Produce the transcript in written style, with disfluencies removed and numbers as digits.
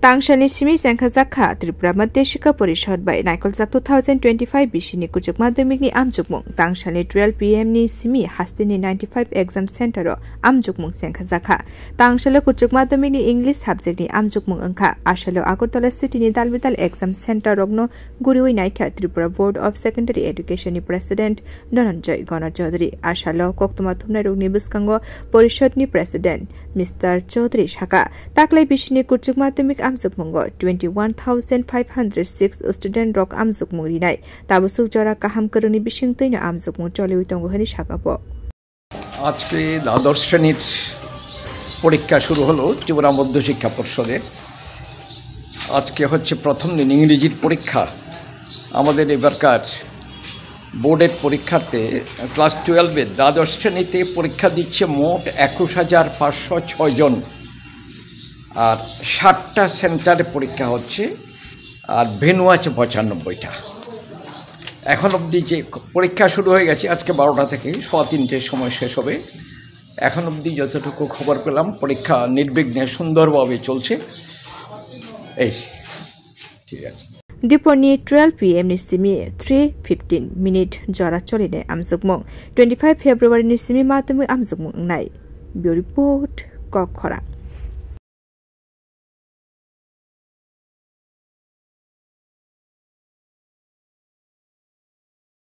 Tangshani simi sengkhajak Tripura Madhyashika Parishad by Naikolchak 2025 bishini kuchuk madhyamik ni amjukmung Tangshani 12 pm ni simi hastini 95 exam center ro amjukmung sengkhajak Tangshalo kuchuk madhyamik ni English subject ni amjukmung angkha ashalo Agartala city ni Dalbital exam center rogno guriwi naikha Tripura Board of Secondary Education ni President Dhananjay Gana Chaudhary ashalo koktuma thumna rogni biskango Parishad ni President Mr. Chaudhary shaka taklai bishini kuchuk madhyamik amjukmungo 21,506 student rock amjukmung rinai tabusuk jara kaham karuni bishing tino amjukmung chole utongo hani shakapo আজকে দ্বাদশ শ্রেণীর পরীক্ষা শুরু হলো ত্রিপুরা মধ্য শিক্ষা পর্ষদের আজকে হচ্ছে প্রথম দিন ইংরেজির পরীক্ষা আমাদের এবারকার বোর্ডের পরীক্ষাতে ক্লাস 12 এর দ্বাদশ শ্রেণীতে পরীক্ষা দিচ্ছে মোট 21,506 জন আর 60টা সেন্টারে পরীক্ষা হচ্ছে আর ভেন্যু আছে 95টা এখন অবধি যে পরীক্ষা শুরু হয়ে গেছে আজকে 12টা থেকে 3:30 সময় শেষ হবে এখন অবধি যতটুকু খবর পেলাম পরীক্ষা নির্বিঘ্নে সুন্দরভাবে চলছে এই ঠিক আছে Diponi 12 pm ni simi 3:15 minute jara choline amjukmung 25 February ni simi madhyamik amjukmung nai Bureau report Kokhara